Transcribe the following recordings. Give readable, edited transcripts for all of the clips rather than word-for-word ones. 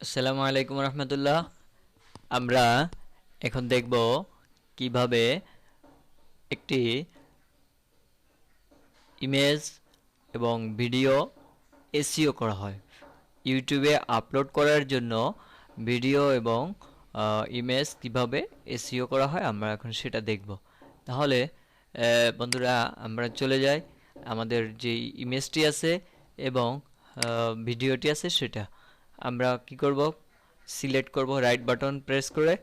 আসসালামু আলাইকুম রহমতুল্লাহ। আমরা এখন দেখব কিভাবে একটি ইমেজ এবং ভিডিও এসইও করা হয়। ইউটিউবে আপলোড করার জন্য ভিডিও এবং ইমেজ কিভাবে এসইও করা হয় আমরা এখন সেটা দেখব। তাহলে বন্ধুরা আমরা চলে যাই আমাদের যে ইমেজটি আছে এবং ভিডিওটি আছে সেটা আমরা কি করব, সিলেক্ট করব, রাইট বাটন প্রেস করে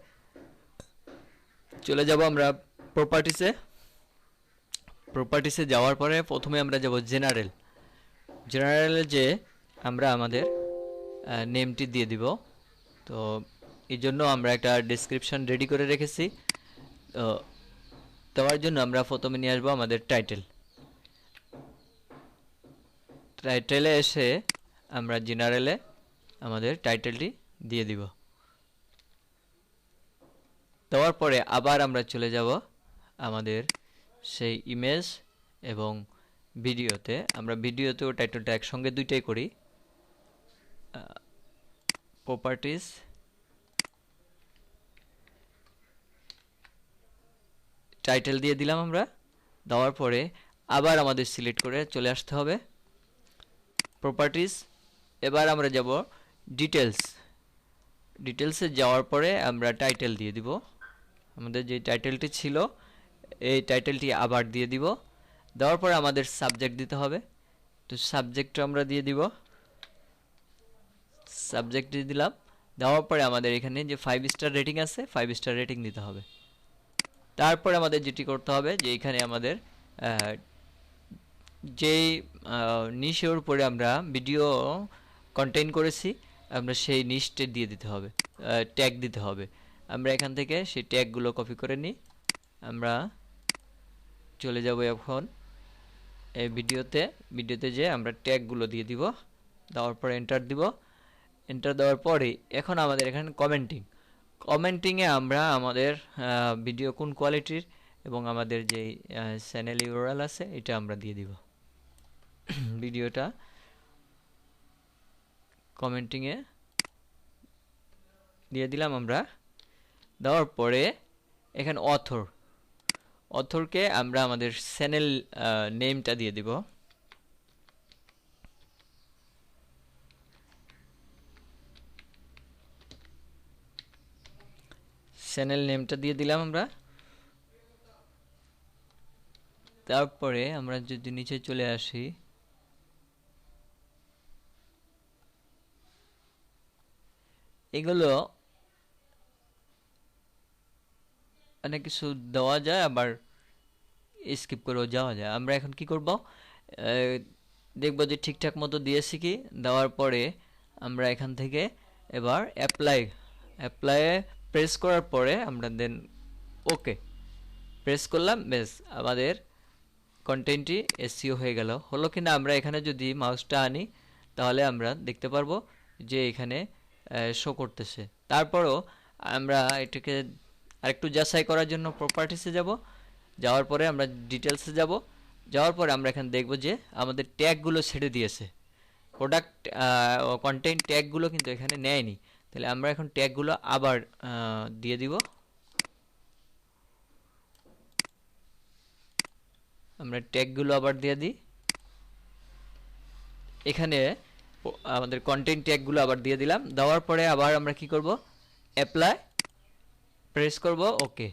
চলে যাব আমরা প্রপার্টিসে। প্রপার্টিসে যাওয়ার পরে প্রথমে আমরা যাব জেনারেলে যে আমরা আমাদের নেমটি দিয়ে দিব। তো এই জন্য আমরা একটা ডেসক্রিপশন রেডি করে রেখেছি। তো দেওয়ার জন্য আমরা প্রথমে নিয়ে আসবো আমাদের টাইটেলে এসে আমরা জেনারেলে আমাদের টাইটেলটি দিয়ে দিব। দেওয়ার পরে আবার আমরা চলে যাব আমাদের সেই ইমেজ এবং ভিডিওতে। আমরা ভিডিওতেও টাইটেলটা একসঙ্গে দুইটাই করি। প্রপার্টিস, টাইটেল দিয়ে দিলাম আমরা। দেওয়ার পরে আবার আমাদের সিলেক্ট করে চলে আসতে হবে প্রপার্টিস। এবার আমরা যাব ডিটেলসে যাওয়ার পরে আমরা টাইটেল দিয়ে দিব। আমাদের যে টাইটেলটি ছিল এই টাইটেলটি আবার দিয়ে দিব। দেওয়ার পরে আমাদের সাবজেক্ট দিতে হবে। তো সাবজেক্টটা আমরা দিয়ে দিব, সাবজেক্ট দিয়ে দিলাম। দেওয়ার পরে আমাদের এখানে যে 5 স্টার রেটিং আছে 5 স্টার রেটিং দিতে হবে। তারপরে আমাদের যেটি করতে হবে যে এখানে আমাদের যেই নিশের উপরে আমরা ভিডিও কন্টেইন করেছি আমরা সেই নিশটি দিয়ে দিতে হবে, ট্যাগ দিতে হবে। আমরা এখান থেকে সেই ট্যাগগুলো কপি করে নিই। আমরা চলে যাব এখন এই ভিডিওতে যে আমরা ট্যাগগুলো দিয়ে দিব। দেওয়ার পরে এন্টার দিব। এন্টার দেওয়ার পরে এখন আমাদের এখানে কমেন্টিংয়ে আমরা আমাদের ভিডিও কোন কোয়ালিটির এবং আমাদের যে চ্যানেল ইউআরএল আছে এটা আমরা দিয়ে দিব। ভিডিওটা কমেন্টিংয়ে দিয়ে দিলাম আমরা। দেওয়ার পরে এখানে অথরকে আমরা আমাদের চ্যানেল নেমটা দিয়ে দিব। চ্যানেল নেমটা দিয়ে দিলাম আমরা। তারপরে আমরা যদি নিচে চলে আসি এগুলো অনেক কিছু দেওয়া যায় আবার স্কিপ করেও যাওয়া যায়। আমরা এখন কি করব, দেখব যে ঠিকঠাক মতো দিয়েছি কি। দেওয়ার পরে আমরা এখান থেকে এবার অ্যাপ্লাইয়ে প্রেস করার পরে আমরা দেন ওকে প্রেস করলাম। বেশ, আমাদের কন্টেন্টটি এসইও হয়ে গেল। হলো কিনা আমরা এখানে যদি মাউসটা আনি তাহলে আমরা দেখতে পারবো যে এখানে শো করতেছে। তারপরও আমরা এটাকে আরেকটু যাচাই করার জন্য প্রপার্টিসে যাব। যাওয়ার পরে আমরা ডিটেলসে যাব। যাওয়ার পরে আমরা এখানে দেখব যে আমাদের ট্যাগগুলো ছেড়ে দিয়েছে। প্রোডাক্ট কন্টেন্ট ট্যাগগুলো কিন্তু এখানে নেয়নি। তাহলে আমরা এখন ট্যাগগুলো আবার দিয়ে দিব। আমরা ট্যাগগুলো আবার দিয়ে দিই। এখানে আমাদের কন্টেন্ট ট্যাগগুলো আবার দিয়ে দিলাম। দেওয়ার পরে আবার আমরা কি করব, অ্যাপ্লাই প্রেস করব ওকে।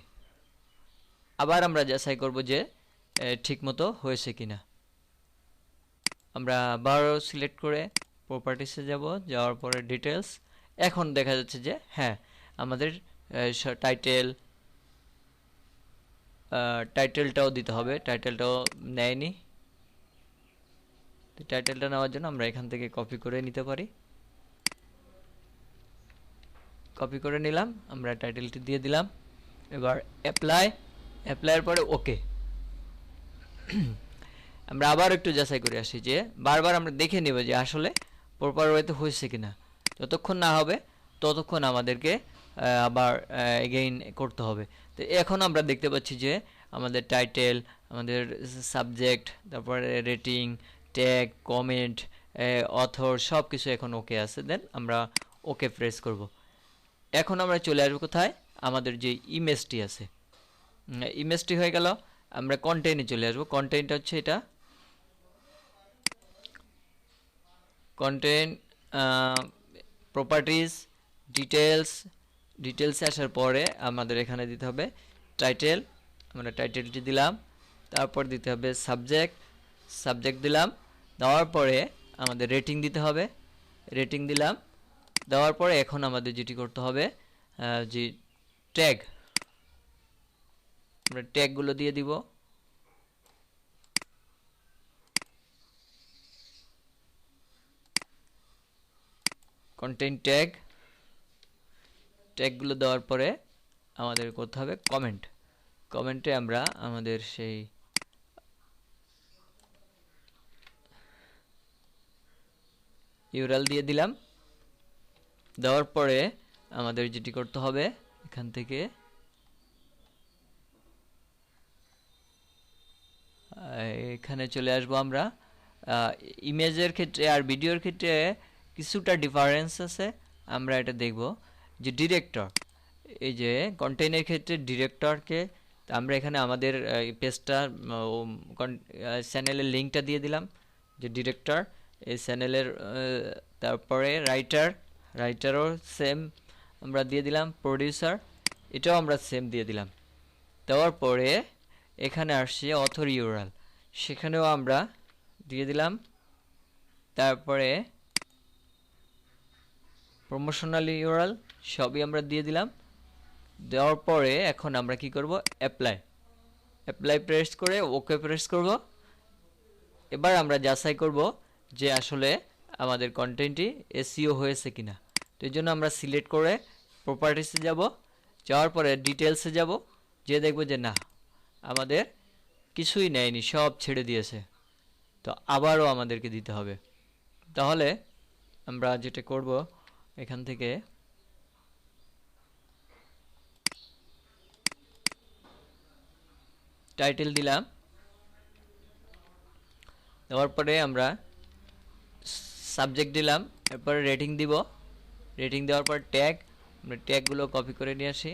আবার আমরা যাচাই করব যে ঠিকমতো হয়েছে কিনা। আমরা আবারও সিলেক্ট করে প্রপার্টিসে যাব। যাওয়ার পরে ডিটেলস। এখন দেখা যাচ্ছে যে হ্যাঁ আমাদের টাইটেলটাও দিতে হবে। টাইটেলটাও নেয়নি। টাইটেলটা নেওয়ার জন্য আমরা এখান থেকে কপি করে নিতে পারি। কপি করে নিলাম, আমরা টাইটেলটি দিয়ে দিলাম। এবার অ্যাপ্লাইয়ের পরে ওকে। আমরা আবার একটু যাচাই করে আসি যে বারবার আমরা দেখে নেব যে আসলে প্রপার ওয়েতে হয়েছে কিনা। যতক্ষণ না হবে ততক্ষণ আমাদেরকে আবার এগেইন করতে হবে। তো এখন আমরা দেখতে পাচ্ছি যে আমাদের টাইটেল, আমাদের সাবজেক্ট, তারপরে রেটিং, ট্যাগ, কমেন্ট, অথর সব কিছু এখন ওকে আছে। দেন আমরা ওকে প্রেস করব। এখন আমরা চলে আসবো কোথায়, আমাদের যে ইমেজটি আছে, ইমেজটি হয়ে গেল। আমরা কন্টেন্টে চলে আসবো। কন্টেন্টটা হচ্ছে এটা, কন্টেন্ট প্রপার্টিজ ডিটেলসে আসার পরে আমাদের এখানে দিতে হবে টাইটেল। আমরা টাইটেলটি দিলাম, তারপর দিতে হবে সাবজেক্ট দিলাম, দেওয়ার পরে আমাদের রেটিং দিতে হবে, রেটিং দিলাম। দেওয়ার পরে এখন আমাদের যেটি করতে হবে যে ট্যাগ, আমরা ট্যাগগুলো দিয়ে দিব। কন্টেন্ট ট্যাগগুলো দেওয়ার পরে আমাদের করতে হবে কমেন্টে আমরা আমাদের সেই ইউআরএল দিয়ে দিলাম। দেওয়ার পরে আমাদের যেটি করতে হবে, এখান থেকে এখানে চলে আসবো আমরা। ইমেজের ক্ষেত্রে আর ভিডিওর ক্ষেত্রে কিছুটা ডিফারেন্স আছে, আমরা এটা দেখব। যে ডিরেক্টর, এই যে কন্টেন্টের ক্ষেত্রে ডিরেক্টরকে আমরা এখানে আমাদের পেজটা চ্যানেলের লিঙ্কটা দিয়ে দিলাম, যে ডিরেক্টর এই চ্যানেলের। তারপরে রাইটারও সেম আমরা দিয়ে দিলাম, প্রডিউসার এটাও আমরা সেম দিয়ে দিলাম। দেওয়ার পরে এখানে আসছে অথর ইউআরএল, সেখানেও আমরা দিয়ে দিলাম। তারপরে প্রমোশনাল ইউআরএল সবই আমরা দিয়ে দিলাম। দেওয়ার পরে এখন আমরা কি করব, অ্যাপ্লাই প্রেস করে ওকে প্রেস করব। এবার আমরা যাচাই করব যে আসলে আমাদের কন্টেন্টটি এসইও হয়েছে কিনা। তো এই জন্য আমরা সিলেক্ট করে প্রপার্টিসে যাব, যাওয়ার পরে ডিটেলসে যাব, যে দেখব যে না আমাদের কিছুই নেয়নি, সব ছেড়ে দিয়েছে। তো আবারও আমাদেরকে দিতে হবে। তাহলে আমরা যেটা করব, এখান থেকে টাইটেল দিলাম, দেওয়ার পরে আমরা সাবজেক্ট দিলাম, এরপরে রেটিং দিব। রেটিং দেওয়ার পর ট্যাগ, আমরা ট্যাগগুলো কপি করে নিয়ে আসি।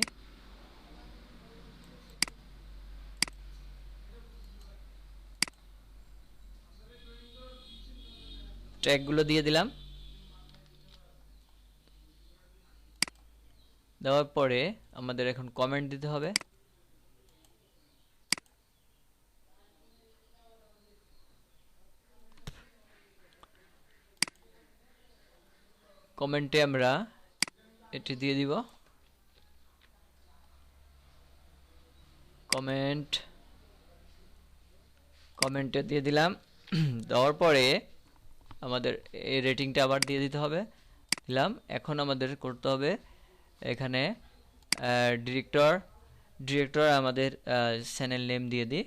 ট্যাগগুলো দিয়ে দিলাম। দেওয়ার পরে আমাদের এখন কমেন্ট দিতে হবে। কমেন্টে আমরা এটি দিয়ে দিব, কমেন্টে দিয়ে দিলাম। দেওয়ার পরে আমাদের এই রেটিংটা আবার দিয়ে দিতে হবে, দিলাম। এখন আমাদের করতে হবে এখানে ডিরেক্টর আমাদের চ্যানেল নেম দিয়ে দিই।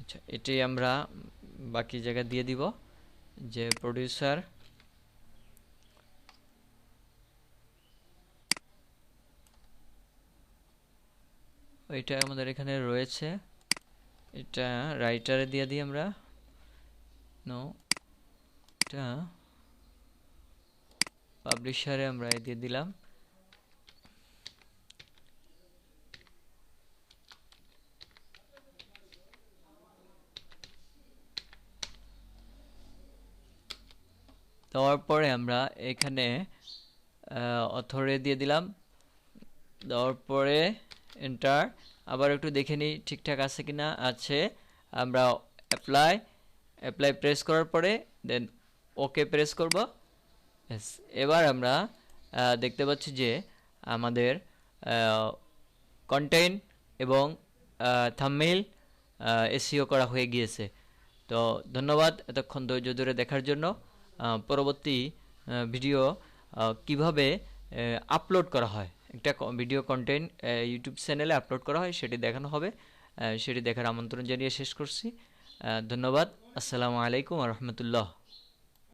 আচ্ছা, এটি আমরা বাকি জায়গায় দিয়ে দিব, যে প্রডিউসার ওইটা আমাদের এখানে রয়েছে, এটা রাইটারে দিয়ে দিই আমরা। নো, এটা পাবলিশারে আমরা দিয়ে দিলাম। দেওয়ার পরে আমরা এখানে অথরে দিয়ে দিলাম। দেওয়ার পরে এন্টার, আবার একটু দেখে নিই ঠিকঠাক আছে কিনা। আছে, আমরা অ্যাপ্লাই প্রেস করার পরে দেন ওকে প্রেস করব। এবার আমরা দেখতে পাচ্ছি যে আমাদের কন্টেন্ট এবং থাম্বনেইল এসইও করা হয়ে গিয়েছে। তো ধন্যবাদ এতক্ষণ ধৈর্য ধরে দেখার জন্য। পরবর্তী ভিডিও কিভাবে আপলোড করা হয়, একটা ভিডিও কন্টেন্ট ইউটিউব চ্যানেলে আপলোড করা হয় সেটি দেখানো হবে। সেটি দেখার আমন্ত্রণ জানিয়ে শেষ করছি। ধন্যবাদ। আসসালামু আলাইকুম ওয়া রাহমাতুল্লাহ।